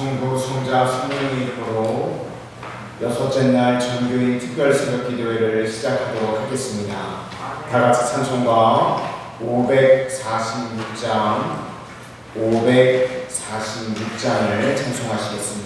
성부, 성자, 성령의 이름으로 여섯째 날 전교인 특별 새벽 기도회를 시작하도록 하겠습니다. 다 같이 찬송가 546장 546장을 찬송하시겠습니다.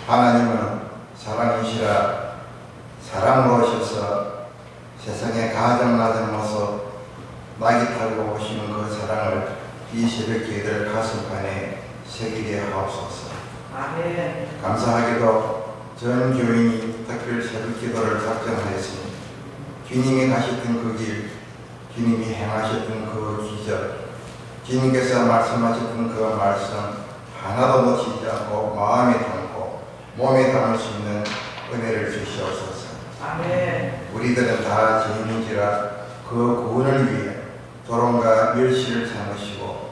하나님은 사랑이시라. 사랑으로 오셔서 세상의 가정나된 모습 낙이 타고 오시는 그 사랑을 이 새벽기도를 가슴판에 새기게 하옵소서. 아멘. 감사하게도 전 교인이 특별 새벽기도를 작정하였으니 주님이 가셨던 그 길, 주님이 행하셨던 그 기적, 주님께서 말씀하셨던 그 말씀 하나도 놓치지 않고 마음에 담고 몸에 담을 수 있는 은혜를 주시옵소서. 아멘. 우리들은 다 죄인인지라 그 구원을 위해 도롱과 멸시를 참으시고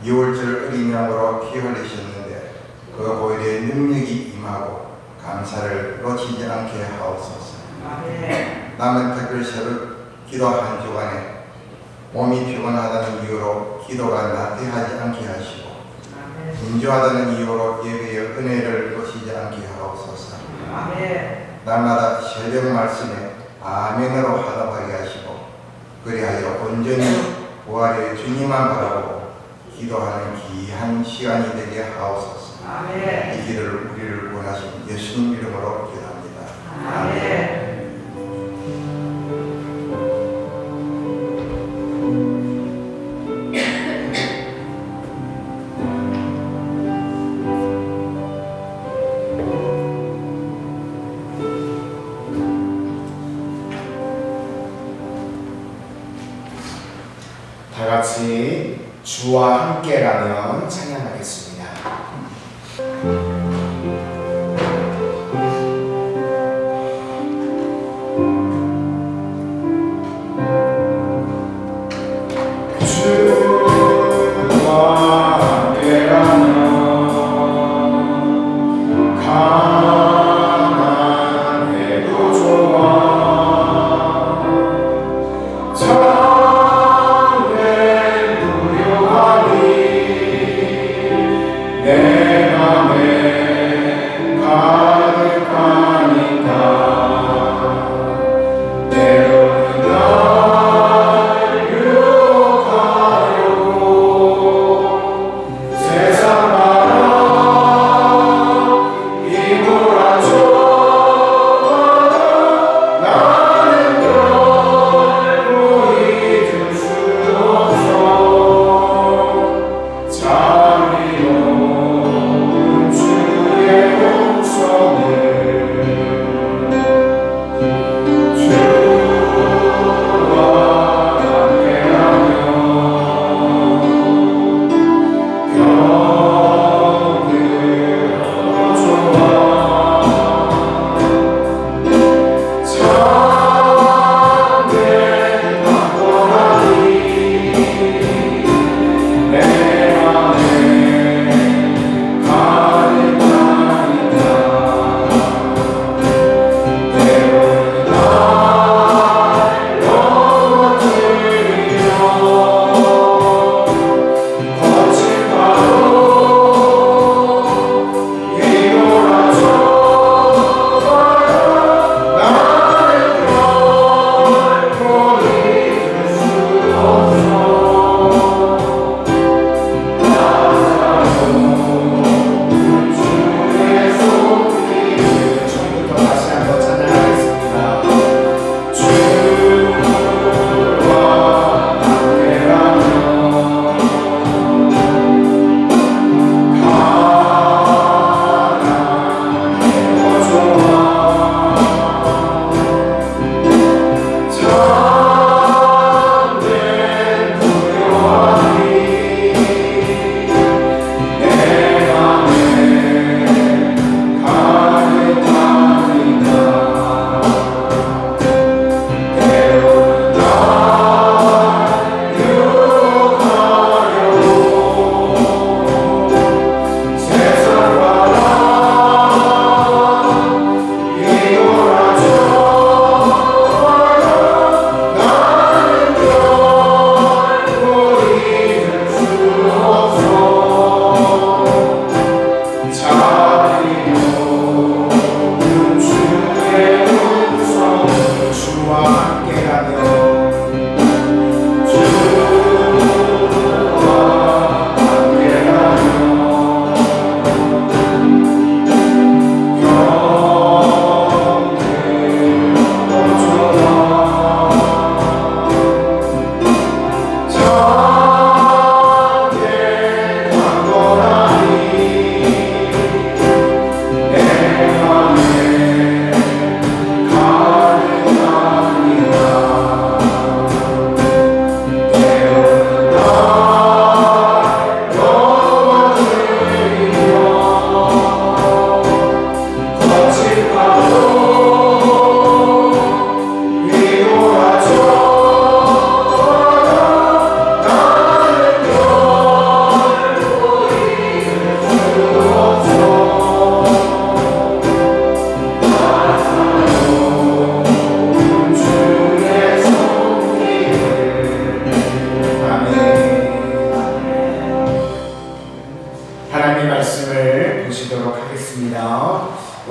6월절 어린 양으로 피 흘리셨는데 그 보혈의 능력이 임하고 감사를 놓치지 않게 하옵소서. 아멘. 남은 특별 새벽 기도 한 주간에 몸이 피곤하다는 이유로 기도가 나태하지 않게 하시고 분주하다는 이유로 예배의 은혜를 놓치지 않게 하옵소서. 아멘. 날마다 새벽 말씀에 아멘으로 화답하게 하시고 그리하여 온전히 부활의 주님만 바라보고 기도하는 귀한 시간이 되게 하옵소서. 아멘. 이 길을 우리를 원하신 예수님 이름으로 기도합니다. 아멘. 다 같이 주와 함께라면 찬양하겠습니다.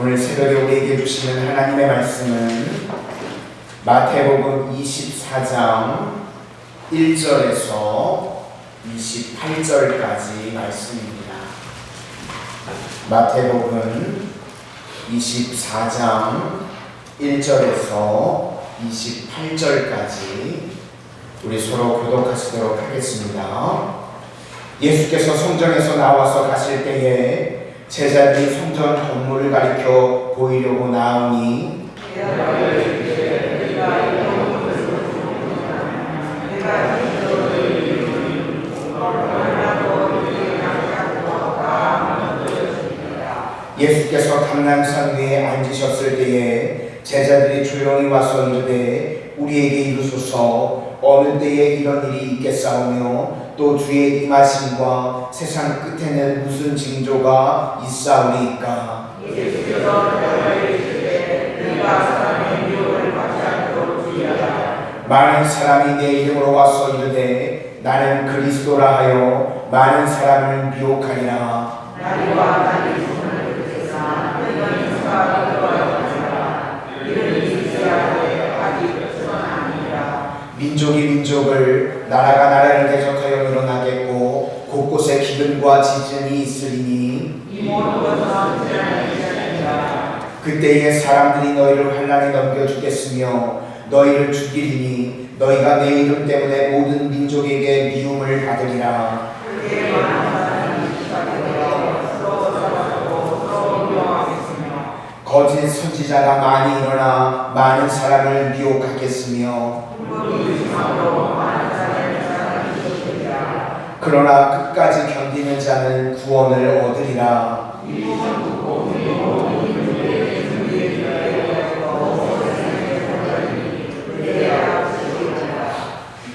오늘 새벽에 우리에게 주시는 하나님의 말씀은 마태복음 24장 1절에서 28절까지 말씀입니다. 마태복음 24장 1절에서 28절까지 우리 서로 교독하시도록 하겠습니다. 예수께서 성전에서 나와서 가실 때에 제자들이 성전 건물을 가리켜 보이려고 나오니 예수께서 감람산 위에 앉으셨을 때에 제자들이 조용히 와서 이르되 우리에게 이르소서 어느 때에 이런 일이 있겠사오며 또 주의 임하심과 세상 끝에는 무슨 징조가 있사오리이까. 많은 사람이 내 이름으로 와서 이르되 나는 그리스도라 하여 많은 사람을 미혹하리라. 민족이 민족을 나라가 나라를 대적하여 일어나겠고 곳곳에 기근과 지진이 있으리니 그때에 사람들이 너희를 환난에 넘겨주겠으며 너희를 죽이리니 너희가 내 이름 때문에 모든 민족에게 미움을 받으리라. 거짓 선지자가 많이 일어나 많은 사람을 미혹하겠으며 그러나 끝까지 견디는 자는 구원을 얻으리라.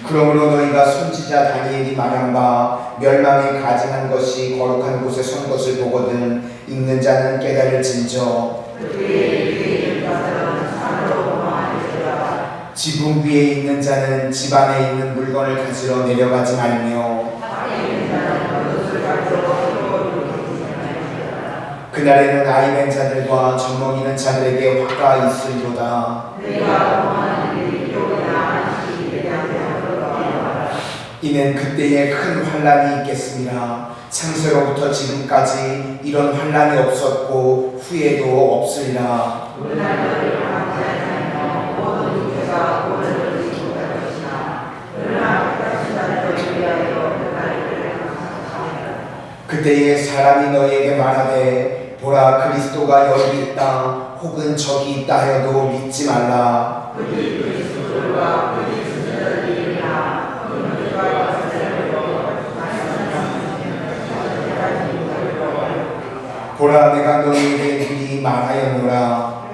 그러므로 너희가 선지자 다니엘이 말한 바 멸망에 가증한 것이 거룩한 곳에 선 것을 보거든 읽는 자는 깨달을진저. 지붕 위에 있는 자는 집 안에 있는 물건을 가지러 내려가지 말며 그날에는 아이맨 자들과 젖먹이는 자들에게 화가 있으리로다. 이는 그때에 큰 환난이 있겠습니다. 창세로부터 지금까지 이런 환난이 없었고 후에도 없으리라. 그때에 사람이 너희에게 말하되 보라 그리스도가 여기 있다 혹은 저기 있다 하여도 믿지 말라. 보라 내가 너희에게 미리 말하였노라.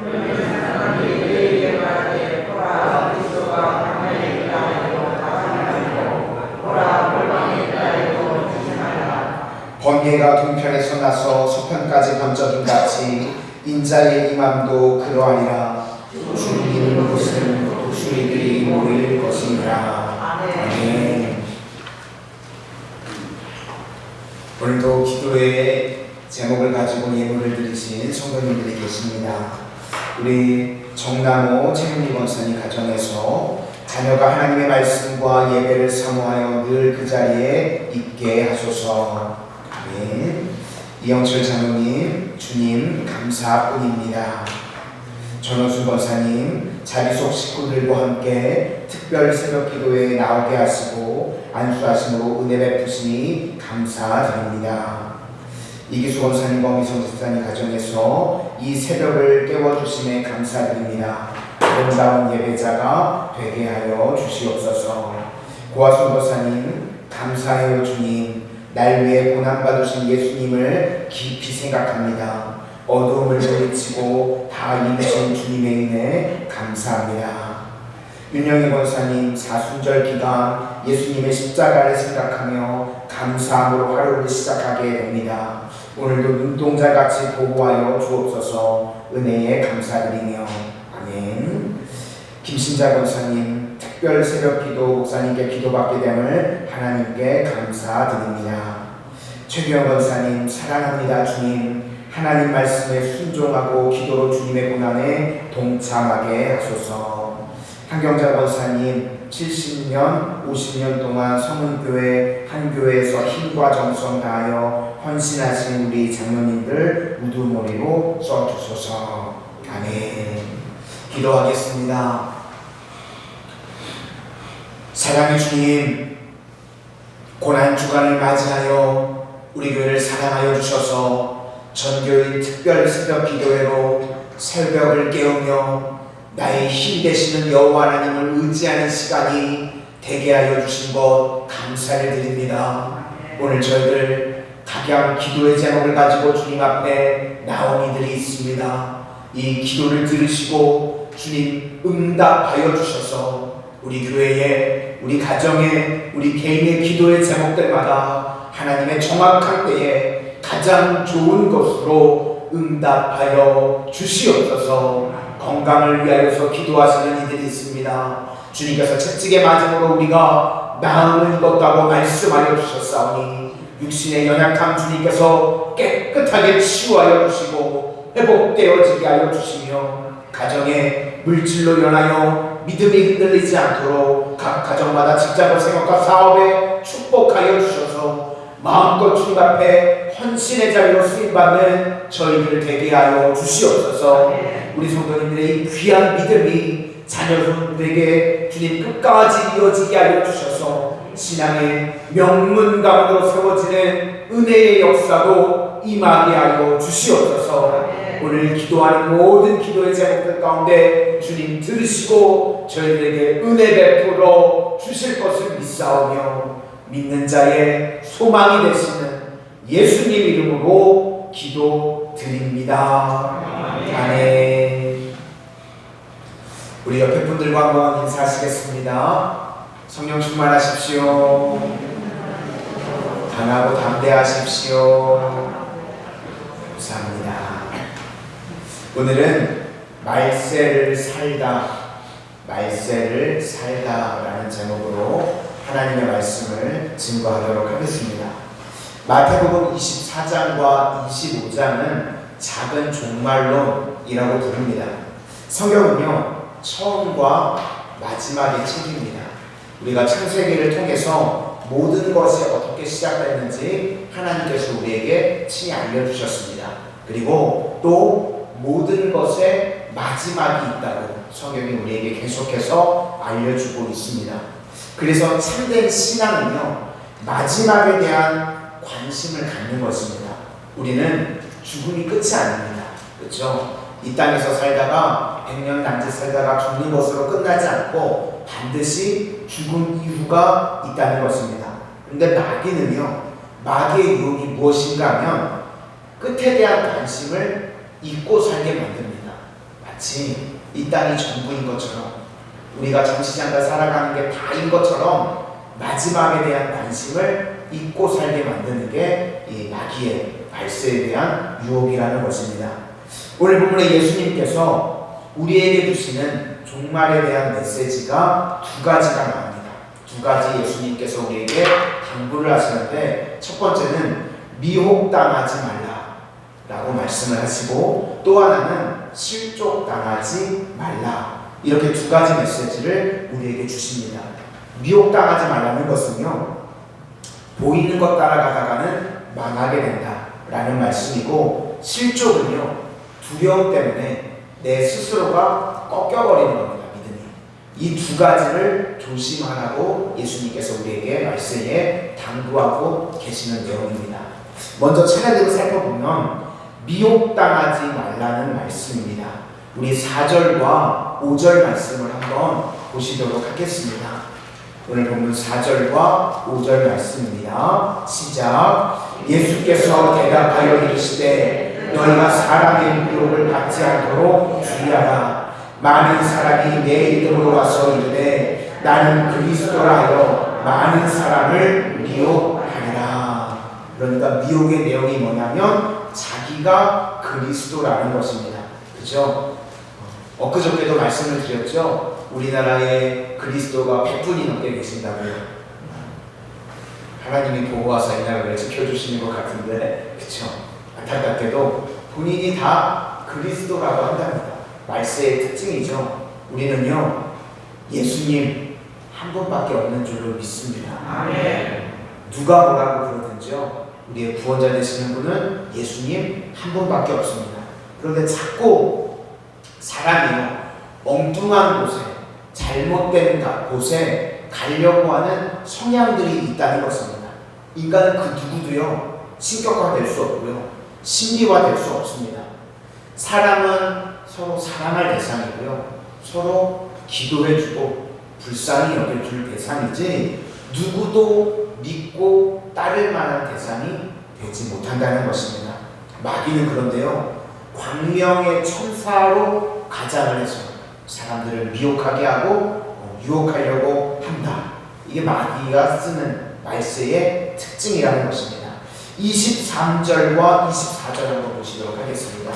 번개가 동편에서 나서 서편까지 번져든 같이 인자의 임함도 그러하리라. 주님 곳은 독수리들이 모일 것이니라. 아멘. 오늘도 기도의 제목을 가지고 예물을 드리신 성도님들이 계십니다. 우리 정남호 최은희 권사님 가정에서 자녀가 하나님의 말씀과 예배를 사모하여 늘 그 자리에 있게 하소서. 아멘. 이영철 장로님, 주님 감사뿐입니다. 전호수 권사님, 자기 속 식구들과 함께 특별 새벽 기도에 나오게 하시고 안수하심으로 은혜 베푸시니 감사드립니다. 이기수 권사님과 미성 집사님 가정에서 이 새벽을 깨워주심에 감사드립니다. 아름다운 예배자가 되게 하여 주시옵소서. 고아순 권사님, 감사해요 주님. 날 위해 고난받으신 예수님을 깊이 생각합니다. 어두움을 물리치고 다 이루신 주님의 은혜 감사합니다. 윤영희 권사님, 사순절 기간 예수님의 십자가를 생각하며 감사함으로 하루를 시작하게 됩니다. 오늘도 눈동자같이 보호하여 주옵소서. 은혜에 감사드리며 아멘. 김신자 권사님, 특별 새벽 기도 목사님께 기도받게 됨을 하나님께 감사드립니다. 최규영 권사님, 사랑합니다 주님. 하나님 말씀에 순종하고 기도로 주님의 고난에 동참하게 하소서. 한경자 권사님, 70년, 50년 동안 성은교회 한 교회에서 힘과 정성 다하여 헌신하신 우리 장로님들 우두머리로 써주소서. 아멘. 기도하겠습니다. 사랑의 주님, 고난주간을 맞이하여 우리 교회를 사랑하여 주셔서 전교인 특별 새벽 기도회로 새벽을 깨우며 나의 힘 되시는 여호와 하나님을 의지하는 시간이 되게 하여 주신 것 감사를 드립니다. 오늘 저희들 각양 기도의 제목을 가지고 주님 앞에 나온 이들이 있습니다. 이 기도를 들으시고 주님 응답하여 주셔서 우리 교회에, 우리 가정에, 우리 개인의 기도의 제목들마다 하나님의 정확한 때에 가장 좋은 것으로 응답하여 주시옵소서. 건강을 위하여서 기도하시는 이들이 있습니다. 주님께서 채찍에 맞음으로 우리가 나음을 입었다고 말씀하여 주셨사오니 육신의 연약함 주님께서 깨끗하게 치유하여 주시고 회복되어지게 하여 주시며 가정에 물질로 인하여 믿음이 흔들리지 않도록 각 가정마다 직장과 생업과 사업에 축복하여 주셔서 마음껏 주님 앞에 헌신의 자리로 쓰임받는 저희들 되게 하여 주시옵소서. 우리 성도님들의 이 귀한 믿음이 자녀들에게 주님 끝까지 이어지게 하여 주셔서 신앙의 명문 가문으로 세워지는 은혜의 역사도 임하게 하여 주시옵소서. 오늘 기도하는 모든 기도의 제목들 가운데 주님 들으시고 저희들에게 은혜 베풀어 주실 것을 믿사오며 믿는 자의 소망이 되시는 예수님 이름으로 기도드립니다. 아멘. 우리 옆에 분들과 한번 인사하시겠습니다. 성령 충만하십시오. 강하고 담대하십시오. 감사합니다. 오늘은 말세를 살다라는 제목으로 하나님의 말씀을 증거하도록 하겠습니다. 마태복음 24장과 25장은 작은 종말론이라고 부릅니다. 성경은요, 처음과 마지막의 책입니다. 우리가 창세기를 통해서 모든 것이 어떻게 시작됐는지 하나님께서 우리에게 친히 알려주셨습니다. 그리고 또 모든 것에 마지막이 있다고 성경이 우리에게 계속해서 알려주고 있습니다. 그래서 참된 신앙은요, 마지막에 대한 관심을 갖는 것입니다. 우리는 죽음이 끝이 아닙니다. 그렇죠? 이 땅에서 살다가 100년 남짓 살다가 죽는 것으로 끝나지 않고 반드시 죽음 이후가 있다는 것입니다. 그런데 마귀는요, 마귀의 유혹이 무엇인가 하면 끝에 대한 관심을 잊고 살게 만듭니다. 마치 이 땅이 전부인 것처럼, 우리가 정치장과 살아가는 게 다인 것처럼 마지막에 대한 관심을 잊고 살게 만드는 게 이 마귀의 말세에 대한 유혹이라는 것입니다. 오늘 본문에 예수님께서 우리에게 주시는 종말에 대한 메시지가 두 가지가 나옵니다. 두 가지 예수님께서 우리에게 당부를 하시는데, 첫 번째는 미혹당하지 말라라고 말씀을 하시고, 또 하나는 실족당하지 말라 이렇게 두 가지 메시지를 우리에게 주십니다. 미혹당하지 말라는 것은요, 보이는 것 따라가다가는 망하게 된다라는 말씀이고, 실족은요, 두려움 때문에 내 스스로가 꺾여버리는 겁니다. 믿음이. 이 두 가지를 조심하라고 예수님께서 우리에게 말씀에 당부하고 계시는 내용입니다. 먼저 차례대로 살펴보면 미혹당하지 말라는 말씀입니다. 우리 4절과 5절 말씀을 한번 보시도록 하겠습니다. 오늘 본문 4절과 5절 말씀입니다. 시작. 예수께서 대답하여 이르시되 너희가 사람의 미혹을 받지 않도록 주의하라. 많은 사람이 내 이름으로 와서 이르되 나는 그리스도라 하여 많은 사람을 미혹하리라. 그러니까 미혹의 내용이 뭐냐면 자기가 그리스도라는 것입니다. 그죠? 엊그저께도 말씀을 드렸죠. 우리나라에 그리스도가 100분이 넘게 계신다고요. 하나님이 보고 와서 이 나라를 지켜주시는 것 같은데, 그쵸? 안타깝게도 본인이 다 그리스도라고 한답니다. 말세의 특징이죠. 우리는요, 예수님 한 분밖에 없는 줄로 믿습니다. 아멘. 누가 뭐라고 그러든지요, 우리의 구원자 되시는 분은 예수님 한 분밖에 없습니다. 그런데 자꾸 사람이요, 엉뚱한 곳에, 잘못된 곳에 가려고 하는 성향들이 있다는 것입니다. 인간은 그 누구도요, 신격화될 수 없고요, 심리화될 수 없습니다. 사람은 서로 사랑할 대상이고요, 서로 기도해주고 불쌍히 여겨줄 대상이지 누구도 믿고 따를 만한 대상이 되지 못한다는 것입니다. 마귀는 그런데요, 광명의 천사로 가장을 해서 사람들을 미혹하게 하고 유혹하려고 한다. 이게 마귀가 쓰는 말세의 특징이라는 것입니다. 23절과 24절 한번 보시도록 하겠습니다.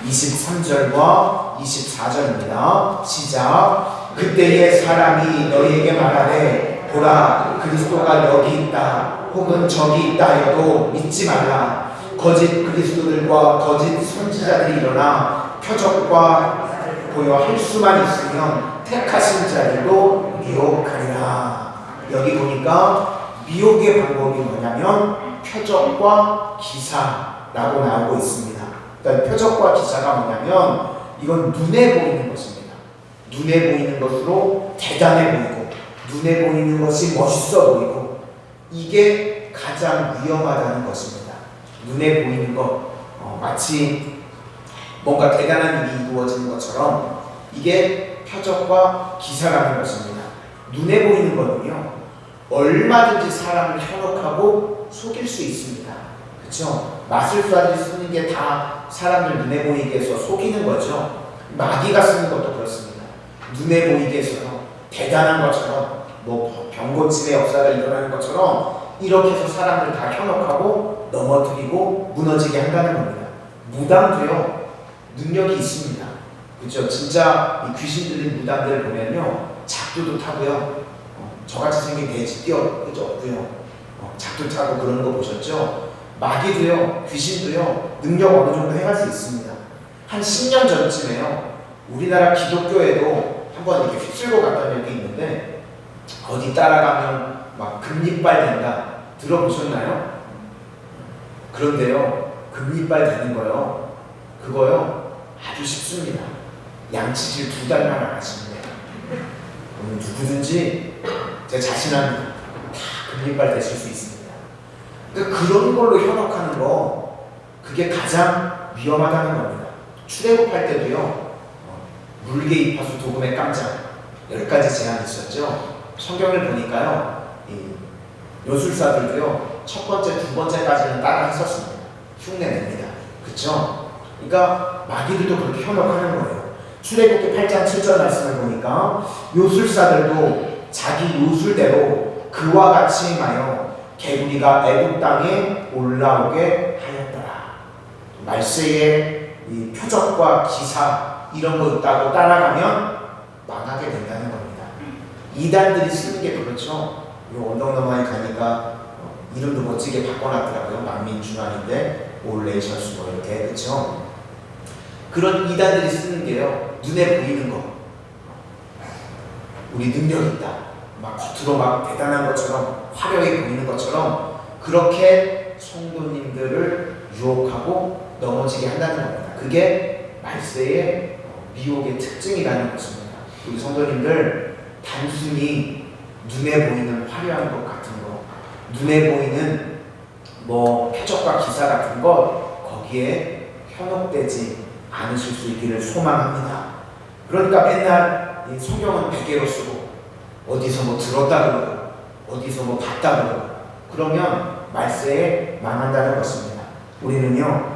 23절과 24절입니다. 시작. 그때의 사람이 너희에게 말하되 보라 그리스도가 여기 있다 혹은 저기 있다 하여도 믿지 말라. 거짓 그리스도들과 거짓 선지자들이 일어나 표적과 보여 할 수만 있으면 택하신 자들도 미혹하리라. 여기 보니까 미혹의 방법이 뭐냐면 표적과 기사라고 나오고 있습니다. 그러니까 표적과 기사가 뭐냐면 이건 눈에 보이는 것입니다. 눈에 보이는 것으로 대단해 보이고 눈에 보이는 것이 멋있어 보이고 이게 가장 위험하다는 것입니다. 눈에 보이는 것, 마치 뭔가 대단한 일이 이루어지는 것처럼 이게 표적과 기사라는 것입니다. 눈에 보이는 거는요, 얼마든지 사람을 현혹하고 속일 수 있습니다. 그렇죠? 마술사들이 쓰는 게 다 사람을 눈에 보이게 해서 속이는 거죠. 마귀가 쓰는 것도 그렇습니다. 눈에 보이게 해서요, 대단한 것처럼 뭐 병고침의 역사가 일어나는 것처럼 이렇게 해서 사람들 다 현혹하고 넘어뜨리고 무너지게 한다는 겁니다. 무당도요, 능력이 있습니다. 그렇죠? 진짜 이 귀신 들린 무당들을 보면요, 작두도 타고요, 저같이 생긴 돼지 뛰어오고요, 작두 타고 그러는 거 보셨죠? 마귀도요, 귀신도요, 능력 어느 정도 해갈 수 있습니다. 한 10년 전쯤에요, 우리나라 기독교에도 한번 이렇게 휩쓸고 갔던 적이 있는데, 어디 따라가면 막 금리빨 된다 들어보셨나요? 그런데요, 금리빨 되는 거요, 그거요 아주 쉽습니다. 양치질 2달만 안 하시면 돼요. 오늘 누구든지 제 자신합니다. 다 금리빨 되실 수 있습니다. 그러니까 그런 걸로 현혹하는 거, 그게 가장 위험하다는 겁니다. 출애굽할 때도요, 물개 입하수 도금의 깜짝 10가지 제한이 있었죠. 성경을 보니까요, 이 요술사들도요, 첫 번째, 두 번째까지는 따라 했었습니다. 흉내 냅니다. 그쵸? 그러니까 마귀들도 그렇게 현혹하는 거예요. 출애굽기 8장 7절 말씀을 보니까 요술사들도 자기 요술대로 그와 같이 행하여 개구리가 애굽 땅에 올라오게 하였더라. 말세에 이 표적과 기사 이런 거 있다고 따라가면 망하게 된다는 겁니다. 이단들이 쓰는 게 그렇죠. 이 언덕 너머에 가니까 이름도 멋지게 바꿔놨더라고요. 만민중앙인데 올레이션스 뭐 이렇게, 그렇죠? 그런 이단들이 쓰는 게요, 눈에 보이는 거, 우리 능력이 있다. 막 겉으로 막 대단한 것처럼 화려해 보이는 것처럼 그렇게 성도님들을 유혹하고 넘어지게 한다는 겁니다. 그게 말세의 미혹의 특징이라는 것입니다. 우리 성도님들 단순히 눈에 보이는 화려한 것 같은 거, 눈에 보이는 뭐 표적과 기사 같은 것 거기에 현혹되지 않으실 수 있기를 소망합니다. 그러니까 맨날 이 성경은 100개로 쓰고 어디서 뭐 들었다 그러고 어디서 뭐 봤다 그러고 그러면 말세에 망한다는 것입니다. 우리는요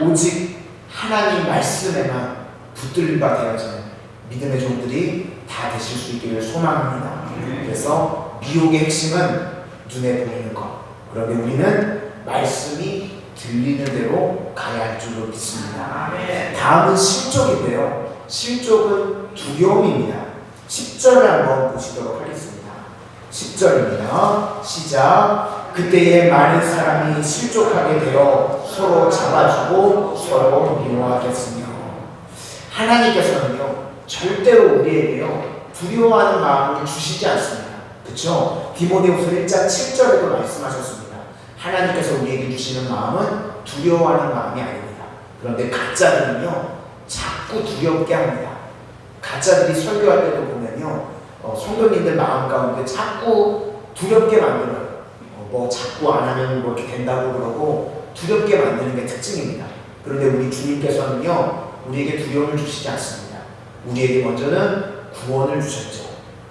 오직 하나님 말씀에만 붙들린 바 되어지는 믿음의 종들이 다 되실 수 있기를 소망합니다. 그래서 미혹의 핵심은 눈에 보이는 것. 그런데 우리는 말씀이 들리는 대로 가야 할 줄로 믿습니다. 다음은 실족인데요. 실족은 두려움입니다. 10절을 한번 보시도록 하겠습니다. 10절입니다. 시작. 그때에 많은 사람이 실족하게 되어 서로 잡아주고 서로 미워하겠으며. 하나님께서는요 절대로 우리에게요 두려워하는 마음을 주시지 않습니다. 그렇죠? 디모데후서 1장 7절에도 말씀하셨습니다. 하나님께서 우리에게 주시는 마음은 두려워하는 마음이 아닙니다. 그런데 가짜들은요 자꾸 두렵게 합니다. 가짜들이 설교할 때도 보면요 성도님들 마음 가운데 자꾸 두렵게 만들어요. 뭐 자꾸 안 하면 뭐 이렇게 된다고 그러고 두렵게 만드는 게 특징입니다. 그런데 우리 주님께서는요 우리에게 두려움을 주시지 않습니다. 우리에게 먼저는 구원을 주셨죠.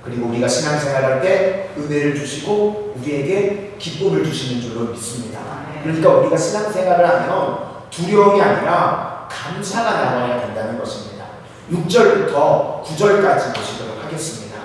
그리고 우리가 신앙생활할 때 은혜를 주시고 우리에게 기쁨을 주시는 줄로 믿습니다. 그러니까 우리가 신앙생활을 하면 두려움이 아니라 감사가 나와야 된다는 것입니다. 6절부터 9절까지 보시도록 하겠습니다.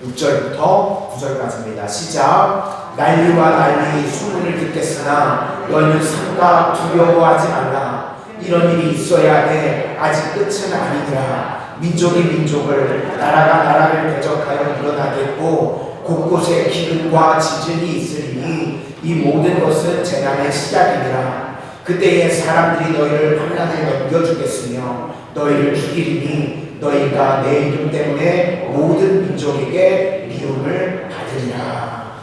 6절부터 9절까지입니다. 시작. 난리와 난리 소문을 듣겠으나 너희는 삼가 두려워하지 말라. 이런 일이 있어야 돼. 아직 끝은 아니니라. 민족이 민족을 나라가 나라를 대적하여 일어나겠고 곳곳에 기근과 지진이 있으리니 이 모든 것은 재난의 시작이니라. 그때에 사람들이 너희를 환난에 넘겨주겠으며 너희를 죽이리니 너희가 내 이름 때문에 모든 민족에게 미움을 받으리라.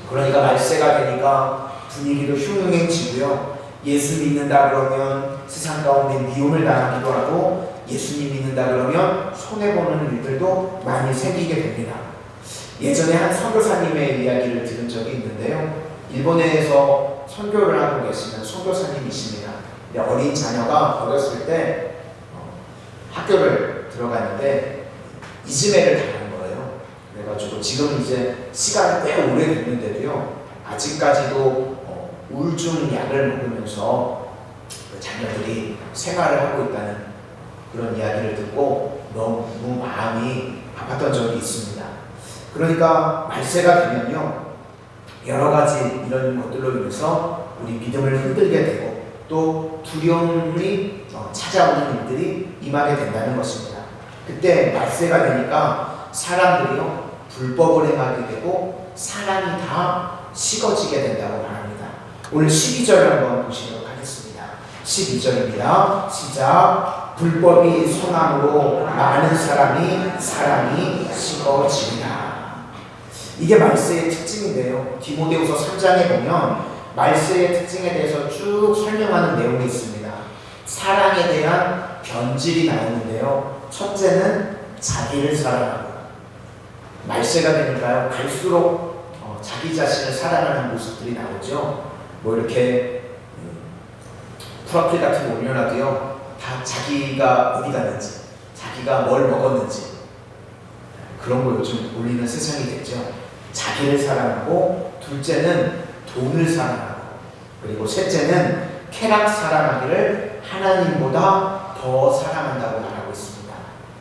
그러니까 말세가 되니까 분위기도 흉흉해지고요. 예수 믿는다 그러면 세상 가운데 미움을 당하기도 하고 예수님 믿는다 그러면 손해보는 일들도 많이 생기게 됩니다. 예전에 한 선교사님의 이야기를 들은 적이 있는데요. 일본에서 선교를 하고 계시는 선교사님이십니다. 어린 자녀가 어렸을 때 학교를 들어갔는데 이즈메를 당한 거예요. 그래가지고 지금 이제 시간이 꽤 오래됐는데도요. 아직까지도 우울증 약을 먹으면서 자녀들이 생활을 하고 있다는 그런 이야기를 듣고 너무 마음이 아팠던 적이 있습니다. 그러니까 말세가 되면요 여러 가지 이런 것들로 인해서 우리 믿음을 흔들게 되고 또 두려움이 찾아오는 일들이 임하게 된다는 것입니다. 그때 말세가 되니까 사람들이요 불법을 행하게 되고 사람이 다 식어지게 된다고 말합니다. 오늘 12절 한번 보시도록 하겠습니다. 12절입니다. 시작. 불법이 성함으로 많은 사람이 식어지리라. 이게 말세의 특징인데요. 디모데후서 3장에 보면 말세의 특징에 대해서 쭉 설명하는 내용이 있습니다. 사랑에 대한 변질이 나오는데요. 첫째는 자기를 사랑하고 말세가 되니까요. 갈수록 자기 자신을 사랑하는 모습들이 나오죠. 뭐 이렇게 프로필 같은 거 올려놔도요. 다 자기가 어디 갔는지, 자기가 뭘 먹었는지 그런 거 요즘 올리는 세상이 됐죠. 자기를 사랑하고 둘째는 돈을 사랑하고 그리고 셋째는 쾌락 사랑하기를 하나님보다 더 사랑한다고 말하고 있습니다.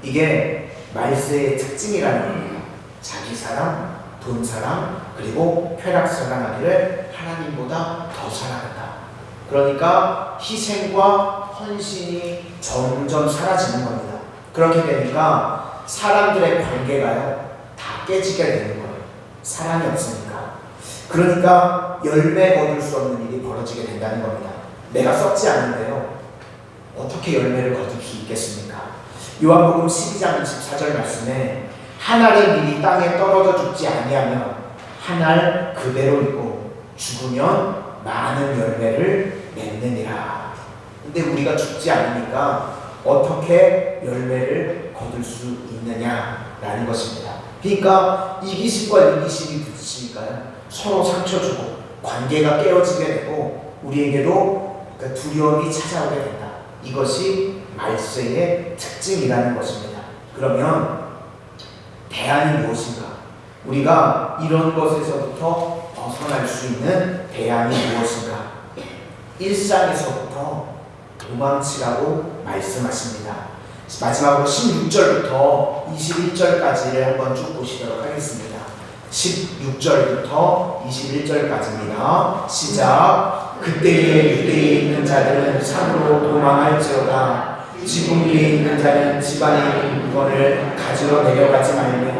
이게 말세의 특징이라는 겁니다. 자기 사랑, 돈 사랑, 그리고 쾌락 사랑하기를 하나님보다 더 사랑한다. 그러니까 희생과 헌신이 점점 사라지는 겁니다. 그렇게 되니까 사람들의 관계가요 다 깨지게 되는 거예요. 사랑이 없으니까. 그러니까 열매 거둘 수 없는 일이 벌어지게 된다는 겁니다. 내가 썩지 않은데요 어떻게 열매를 거둘 수 있겠습니까? 요한복음 12장 24절 말씀에 한 알의 밀이 땅에 떨어져 죽지 아니하면 한 알 그대로 있고 죽으면 많은 열매를 맺느니라. 근데 우리가 죽지 않으니까 어떻게 열매를 거둘 수 있느냐라는 것입니다. 그러니까 이기심과 이기심이 부딪히니까요, 서로 상처 주고 관계가 깨어지게 되고 우리에게도 두려움이 찾아오게 된다. 이것이 말세의 특징이라는 것입니다. 그러면 대안이 무엇인가? 우리가 이런 것에서부터 벗어날 수 있는 대안이 무엇인가? 일상에서부터 도망치라고 말씀하십니다. 마지막으로 16절부터 21절까지를 한번 쭉 보시도록 하겠습니다. 16절부터 21절까지입니다. 시작. 그때에 유대에 있는 자들은 산으로 도망할지어다. 지붕 위에 있는 자는 집안에 있는 물건을 가지러 내려가지 말며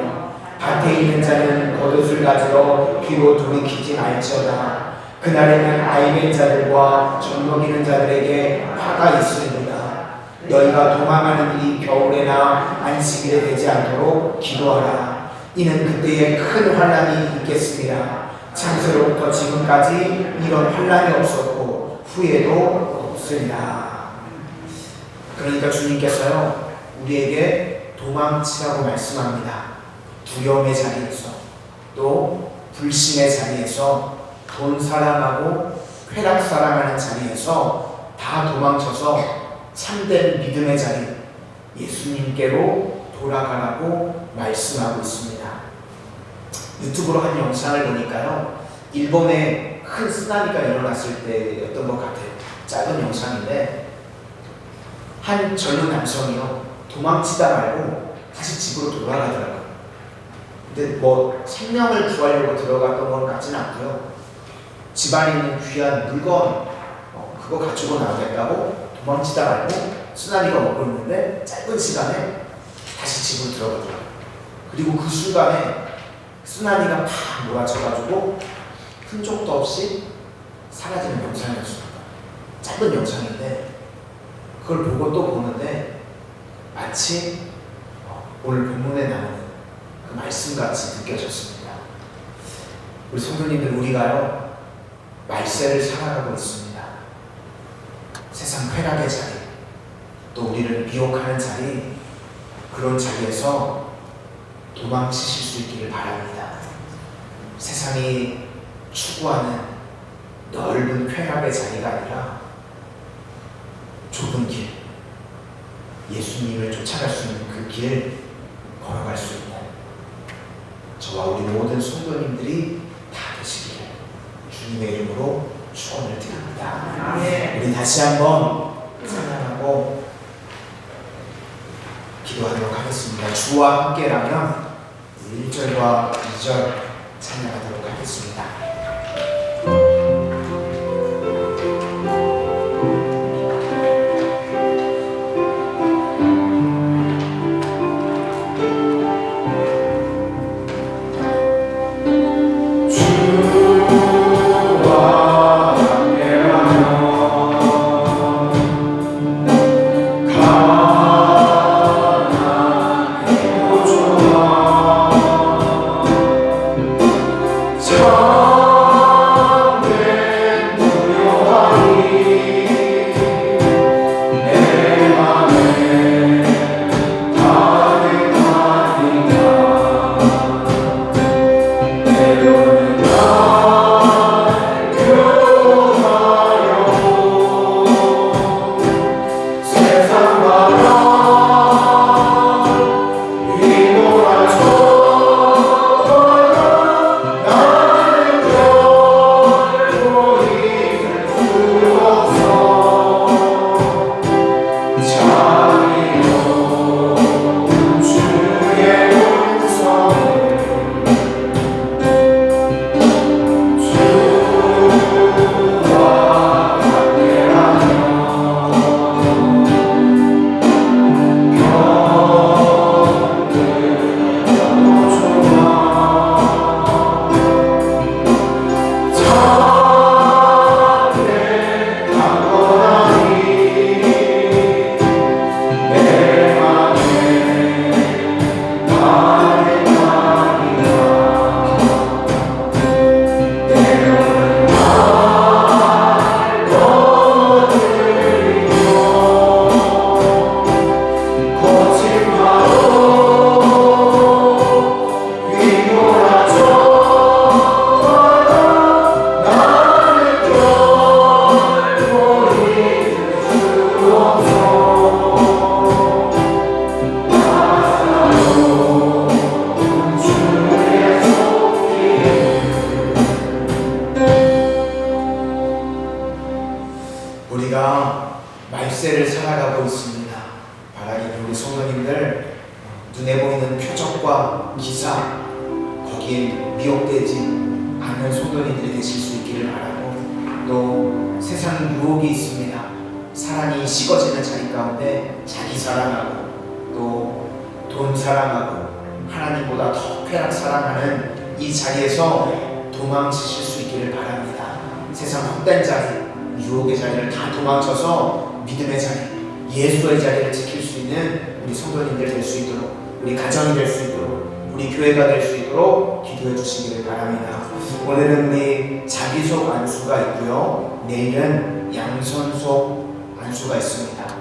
밭에 있는 자는 겉옷을 가지러 뒤로 돌이키지 말지어다. 그날에는 아이된 자들과 젖먹이는 자들에게 화가 있으리라. 너희가 도망하는 일이 겨울에나 안식일에 되지 않도록 기도하라. 이는 그때에 큰 환난이 있겠습니다. 창세로부터 지금까지 이런 환난이 없었고 후에도 없으리라. 그러니까 주님께서요, 우리에게 도망치라고 말씀합니다. 두려움의 자리에서, 또 불신의 자리에서, 돈 사랑하고 쾌락 사랑하는 자리에서 다 도망쳐서 참된 믿음의 자리, 예수님께로 돌아가라고 말씀하고 있습니다. 유튜브로 한 영상을 보니까요, 일본에 큰 쓰나미가 일어났을 때였던 것 같아요. 짧은 영상인데 한 젊은 남성이요, 도망치다 말고 다시 집으로 돌아가더라고요. 근데 뭐 생명을 구하려고 들어갔던 것 같지는 않고요, 집안에 있는 귀한 물건 그거 가지고 나오겠다고 도망치다 말고 쓰나미가 오고 있는데 짧은 시간에 다시 집으로 들어가더라고요. 그리고 그 순간에 쓰나미가 팍 몰아쳐가지고 흔적도 없이 사라지는 영상이었습니다. 짧은 영상인데 그걸 보고 또 보는데 마치 오늘 본문에 나오는 그 말씀같이 느껴졌습니다. 우리 성도님들, 우리가요 말세를 살아가고 있습니다. 세상 쾌락의 자리, 또 우리를 미혹하는 자리, 그런 자리에서 도망치실 수 있기를 바랍니다. 세상이 추구하는 넓은 쾌락의 자리가 아니라 좁은 길, 예수님을 쫓아갈 수 있는 그 길 걸어갈 수 있는 저와 우리 모든 성도님들이 다 되시기를 주님의 이름으로 축원을 드립니다. 우리 다시 한번 찬양하고 기도하도록 하겠습니다. 주와 함께라면 1절과 2절 찬양하도록 하겠습니다. 살아가고 있습니다. 바라기는 우리 성도님들 눈에 보이는 표적과 기사 거기에 미혹되지 않는 성도님들이 되실 수 있기를 바라고, 또 세상 유혹이 있습니다. 사랑이 식어지는 자리 가운데 자기 사랑하고 또 돈 사랑하고 하나님보다 더 쾌락 사랑하는 이 자리에서 도망치실 수 있기를 바랍니다. 세상 헛된 자리, 유혹의 자리를 다 도망쳐서 믿음의 자리, 예수의 자리를 지킬 수 있는 우리 성도님들 될 수 있도록, 우리 가정이 될 수 있도록, 우리 교회가 될 수 있도록 기도해 주시기를 바랍니다. 오늘은 우리 자기속 안수가 있고요, 내일은 양손속 안수가 있습니다.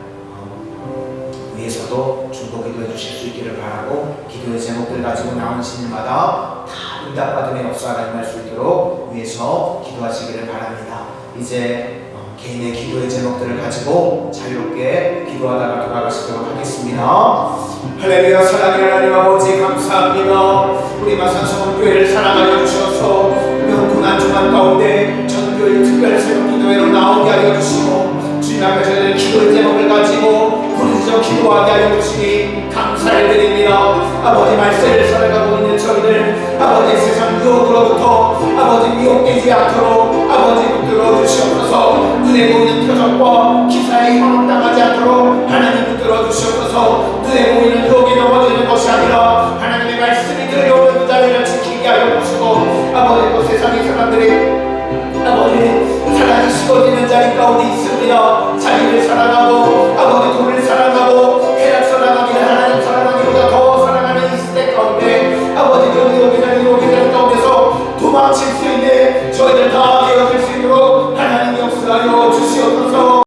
위에서도 중보 기도해 주실 수 있기를 바라고, 기도의 제목들 가지고 나오신 일마다 다 응답받음의 역사가 임할 수 있도록 위에서 기도하시기를 바랍니다. 이제 개인의 기도의 제목들을 가지고 자유롭게 기도하다가 돌아가시도록 하겠습니다. 할렐루야. 사랑의 하나님 아버지 감사합니다. 우리 마산성교회를 사랑하여 주셔서 명분한 주간 가운데 전교회 특별 새벽 기도회로 나오게 하여 주시고, 주님 앞에 저희들 기도의 제목을 가지고 부르짖어 기도하게 하여 주시니 감사를 드립니다. 아버지 말세를 살아가고 있는 저희들, 아버지 세상 유혹으로부터 아버지 미혹되지 않도록 아버지 붙들어 주시옵소서. 눈에 보이는 표적과 기사에 현혹당하지 않도록 하나님 붙들어 주시옵소서. 눈에 보이는 유혹에 넘어지는 것이 아니라 하나님의 말씀이 들려오는 그 자리를 지키게 하여 주시고, 아버지 또 세상의 사람들이 아버지 사랑이 식어지는 자리 가운데 있습니다. 자기를 사랑하고 아버지 돈을 사랑하고